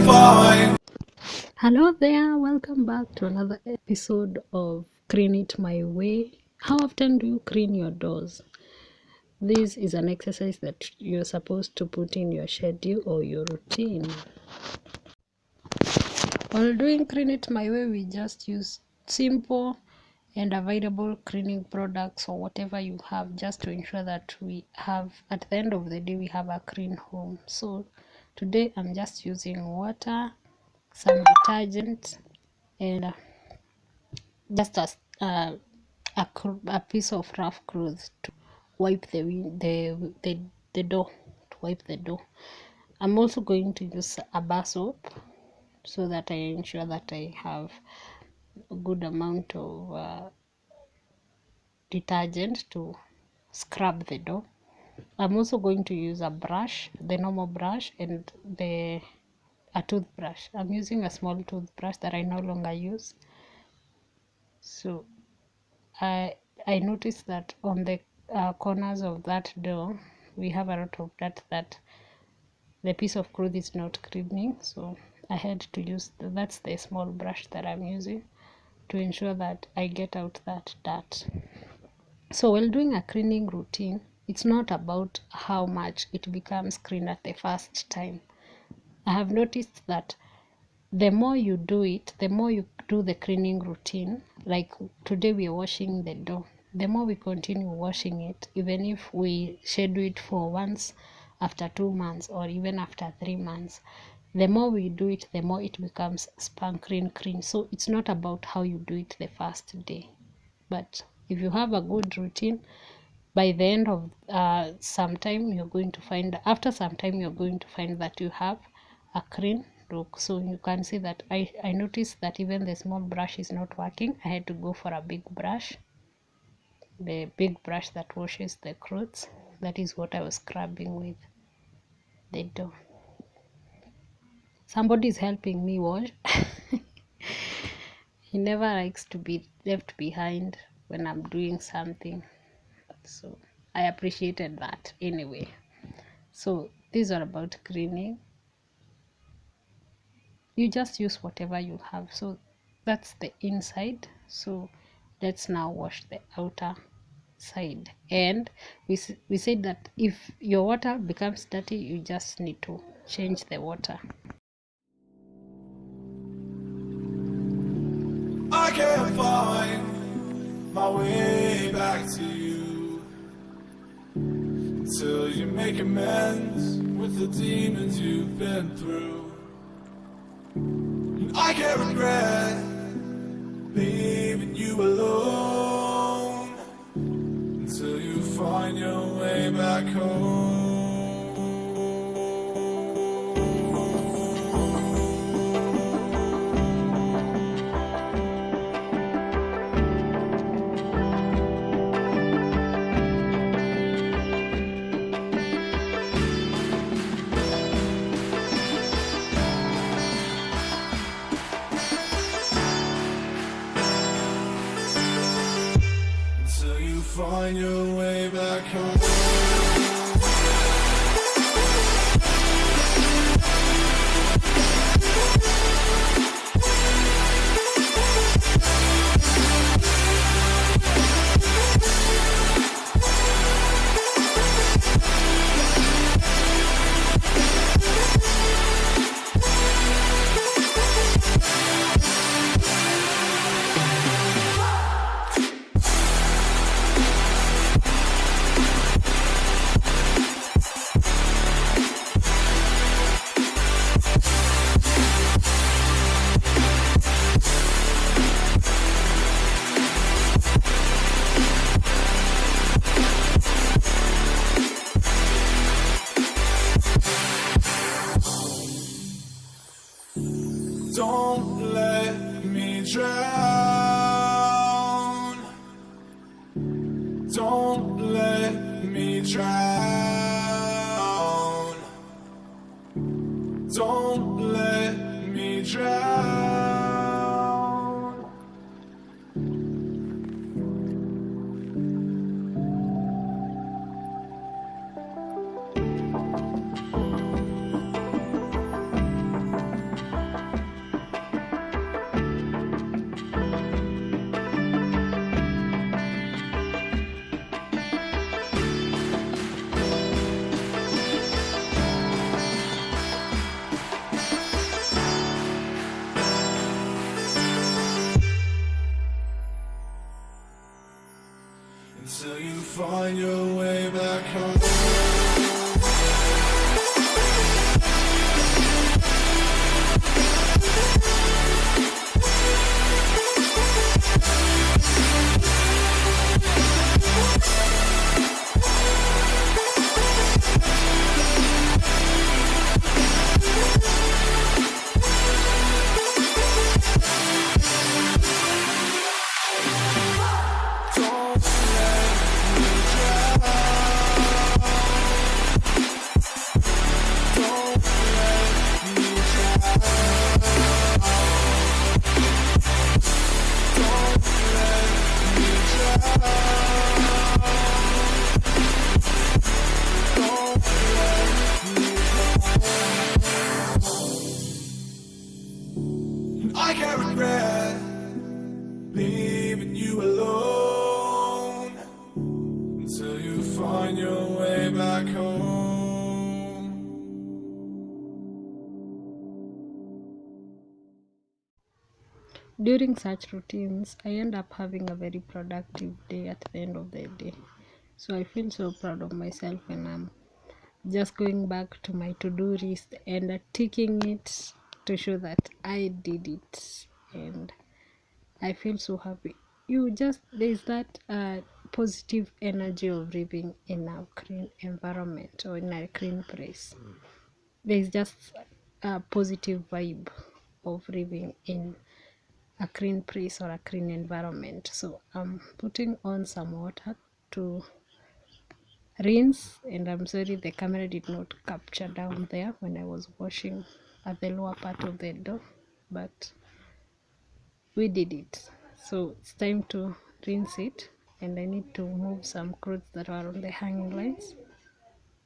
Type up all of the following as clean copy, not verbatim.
fine. Hello there, welcome back to another episode of Clean It My Way. How often do you clean your doors? This is an exercise that you're supposed to put in your schedule or your routine. While doing Clean It My Way, we just use simple and available cleaning products or whatever you have, just to ensure that we have, at the end of the day, we have a clean home. So today I'm just using water, some detergent, and just a piece of rough cloth to wipe the door, to wipe the door. I'm also going to use a bar soap so that I ensure that I have a good amount of detergent to scrub the door. I'm also going to use a brush, the normal brush, and a toothbrush. I'm using a small toothbrush that I no longer use. So I noticed that on the corners of that door we have a lot of dirt that the piece of cloth is not cleaning, so I had to use that's the small brush that I'm using to ensure that I get out that dirt. So while doing a cleaning routine, it's not about how much it becomes clean at the first time. I have noticed that the more you do it, the more you do the cleaning routine, like today we are washing the door, the more we continue washing it, even if we schedule it for once after 2 months or even after 3 months, the more we do it, the more it becomes sparkling clean. So it's not about how you do it the first day, but if you have a good routine, by the end of some time, after some time you're going to find that you have a clean look. So you can see that I noticed that even the small brush is not working. I had to go for a big brush, the big brush that washes the clothes. That is what I was scrubbing with the door. Somebody is helping me wash. He never likes to be left behind when I'm doing something, so I appreciated that anyway. So these are about cleaning. You just use whatever you have. So that's the inside. So let's now wash the outer side. And we said that if your water becomes dirty, you just need to change the water. I can't find my way back to you until you make amends with the demons you've been through. And I can't regret leaving you alone until you find your way back home. Until you find your way back home. I can't regret leaving you alone until you find your way back home. During such routines, I end up having a very productive day at the end of the day. So I feel so proud of myself when I'm just going back to my to-do list and ticking it to show that I did it, and I feel so happy. There's that positive energy of living in a clean environment or in a clean place. There's just a positive vibe of living in a clean place or a clean environment. So I'm putting on some water to rinse, and I'm sorry the camera did not capture down there when I was washing at the lower part of the door, but we did it. So it's time to rinse it, and I need to move some clothes that are on the hanging lines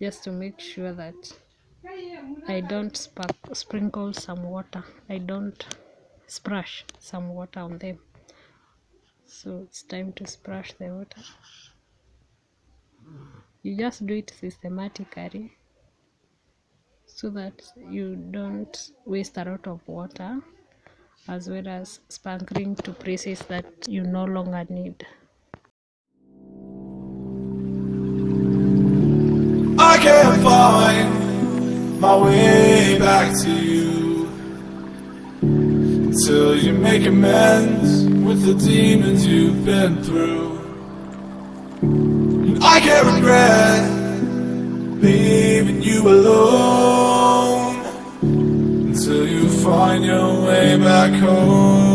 just to make sure that I don't sprinkle some water, I don't splash some water on them. So it's time to splash the water. You just do it systematically so that you don't waste a lot of water, as well as sprinkling to places that you no longer need. I can't find my way back to you until you make amends with the demons you've been through. And I can't regret leaving you alone until you find your way back home.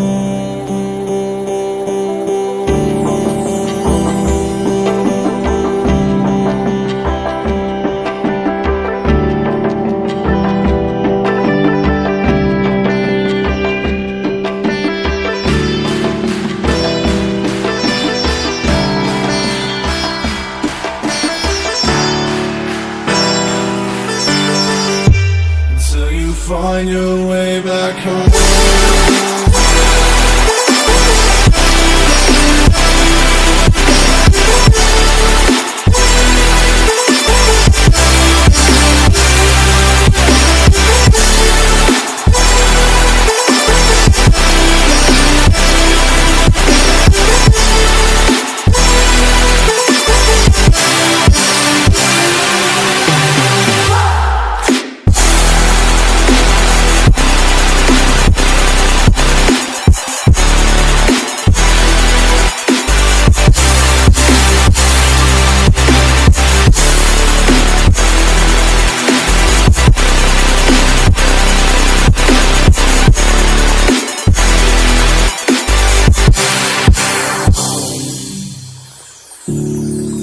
Find your way back home.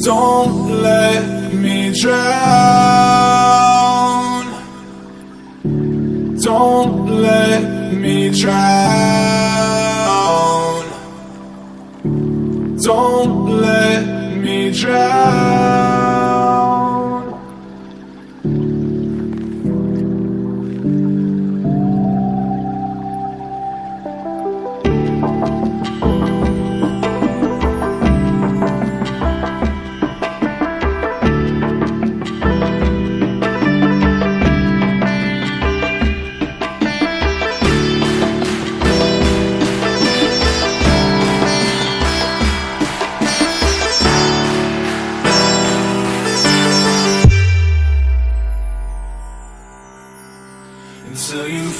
Don't let me drown. Don't let me drown. Don't let me drown.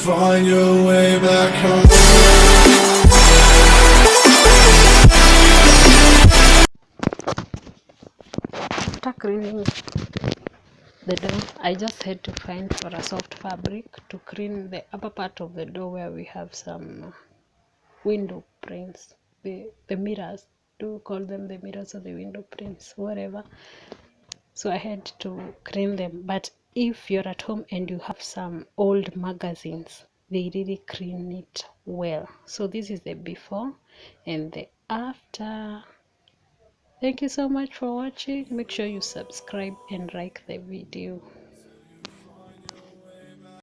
find your way back home. After cleaning the door, I just had to find for a soft fabric to clean the upper part of the door where we have some window prints, the mirrors. Do call them the mirrors or the window prints, whatever. So I had to clean them. But if you're at home and you have some old magazines, they really clean it well. So this is the before and the after. Thank you so much for watching. Make sure you subscribe and like the video.